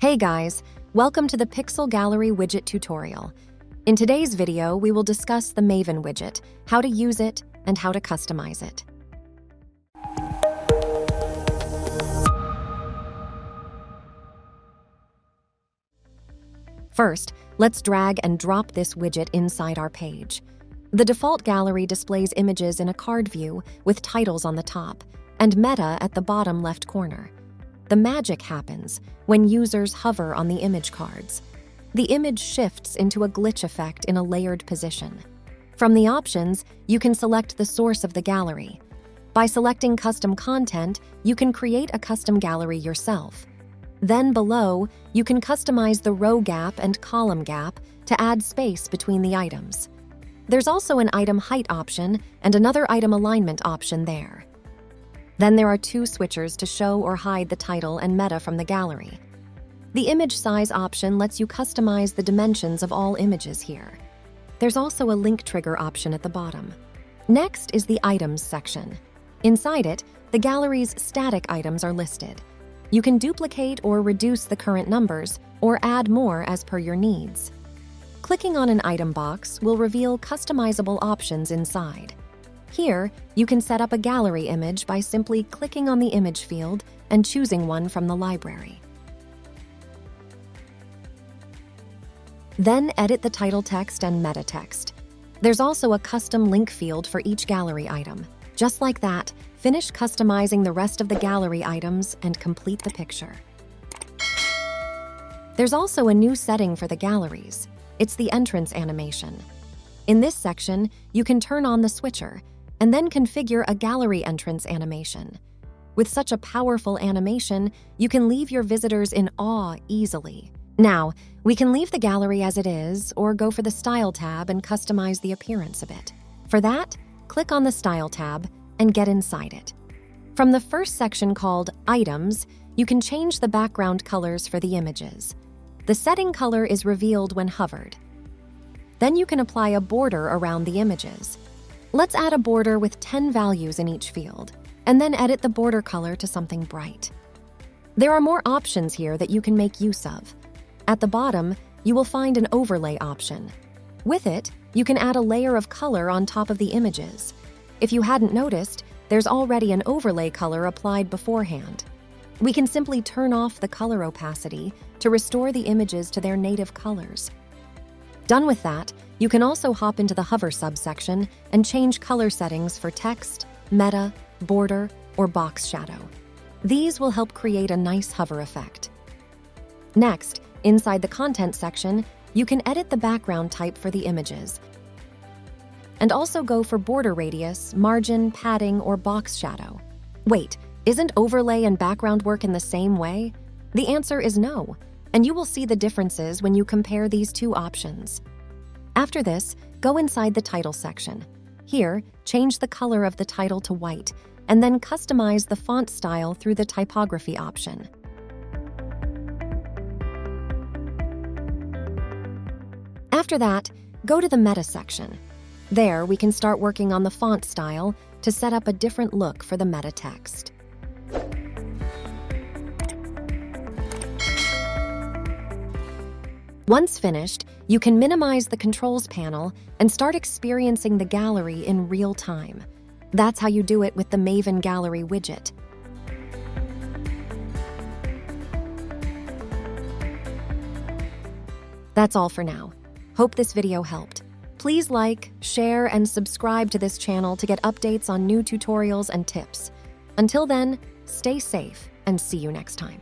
Hey guys, welcome to the Pixel Gallery widget tutorial. In today's video, we will discuss the Maven widget, how to use it, and how to customize it. First, let's drag and drop this widget inside our page. The default gallery displays images in a card view with titles on the top and meta at the bottom left corner. The magic happens when users hover on the image cards. The image shifts into a glitch effect in a layered position. From the options, you can select the source of the gallery. By selecting custom content, you can create a custom gallery yourself. Then below, you can customize the row gap and column gap to add space between the items. There's also an item height option and another item alignment option there. Then there are two switchers to show or hide the title and meta from the gallery. The image size option lets you customize the dimensions of all images here. There's also a link trigger option at the bottom. Next is the items section. Inside it, the gallery's static items are listed. You can duplicate or reduce the current numbers or add more as per your needs. Clicking on an item box will reveal customizable options inside. Here, you can set up a gallery image by simply clicking on the image field and choosing one from the library. Then edit the title text and meta text. There's also a custom link field for each gallery item. Just like that, finish customizing the rest of the gallery items and complete the picture. There's also a new setting for the galleries. It's the entrance animation. In this section, you can turn on the switcher and then configure a gallery entrance animation. With such a powerful animation, you can leave your visitors in awe easily. Now, we can leave the gallery as it is or go for the Style tab and customize the appearance of it. For that, click on the Style tab and get inside it. From the first section called Items, you can change the background colors for the images. The setting color is revealed when hovered. Then you can apply a border around the images. Let's add a border with 10 values in each field, and then edit the border color to something bright. There are more options here that you can make use of. At the bottom, you will find an overlay option. With it, you can add a layer of color on top of the images. If you hadn't noticed, there's already an overlay color applied beforehand. We can simply turn off the color opacity to restore the images to their native colors. Done with that, you can also hop into the hover subsection and change color settings for text, meta, border, or box shadow. These will help create a nice hover effect. Next, inside the content section, you can edit the background type for the images and also go for border radius, margin, padding, or box shadow. Wait, isn't overlay and background work in the same way? The answer is no, and you will see the differences when you compare these two options. After this, go inside the title section. Here, change the color of the title to white, and then customize the font style through the typography option. After that, go to the meta section. There, we can start working on the font style to set up a different look for the meta text. Once finished, you can minimize the controls panel and start experiencing the gallery in real time. That's how you do it with the Maven Gallery widget. That's all for now. Hope this video helped. Please like, share, and subscribe to this channel to get updates on new tutorials and tips. Until then, stay safe and see you next time.